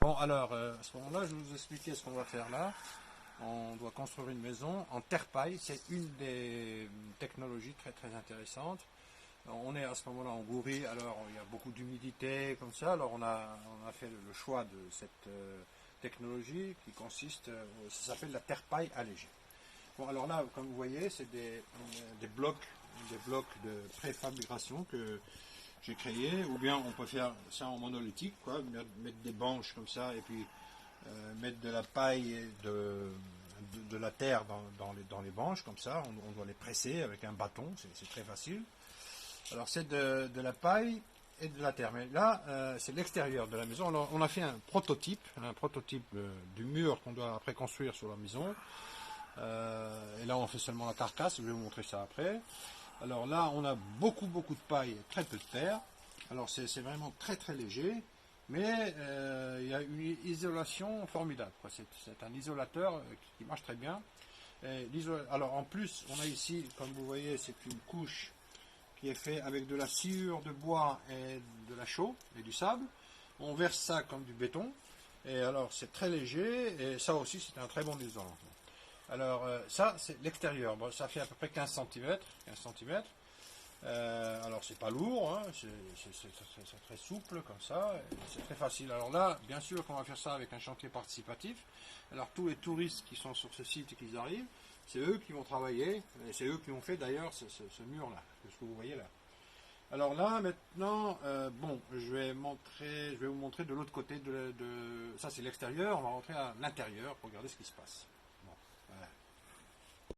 Bon, alors, à ce moment-là, je vais vous expliquer ce qu'on va faire là. On doit construire une maison en terre-paille. C'est une des technologies très très intéressantes. On est à ce moment-là en Gourie, alors il y a beaucoup d'humidité comme ça. Alors on a fait le choix de cette technologie qui consiste, ça s'appelle la terre-paille allégée. Bon, alors là, comme vous voyez, c'est des blocs de préfabrication que j'ai créés, ou bien on peut faire ça en monolithique, quoi, mettre des banches comme ça, et puis mettre de la paille et de la terre dans les banches, comme ça, on doit les presser avec un bâton, c'est très facile. Alors c'est de la paille et de la terre, mais là c'est l'extérieur de la maison. Alors, on a fait un prototype du mur qu'on doit après construire sur la maison. Et là on fait seulement la carcasse, je vais vous montrer ça après. Alors là on a beaucoup de paille et très peu de terre. Alors c'est vraiment très très léger, mais il y a une isolation formidable. C'est un isolateur qui marche très bien. Alors en plus on a ici, comme vous voyez, c'est une couche qui est faite avec de la sciure de bois et de la chaux et du sable. On verse ça comme du béton. Et alors c'est très léger et ça aussi c'est un très bon isolant. Alors ça c'est l'extérieur, bon, ça fait à peu près 15 cm. Alors c'est pas lourd, hein, c'est très souple comme ça, c'est très facile. Alors là, bien sûr qu'on va faire ça avec un chantier participatif. Alors tous les touristes qui sont sur ce site et qui arrivent, c'est eux qui vont travailler, et c'est eux qui ont fait d'ailleurs ce mur-là, ce que vous voyez là. Alors là, maintenant, bon, je vais vous montrer de l'autre côté ça c'est l'extérieur, on va rentrer à l'intérieur pour regarder ce qui se passe.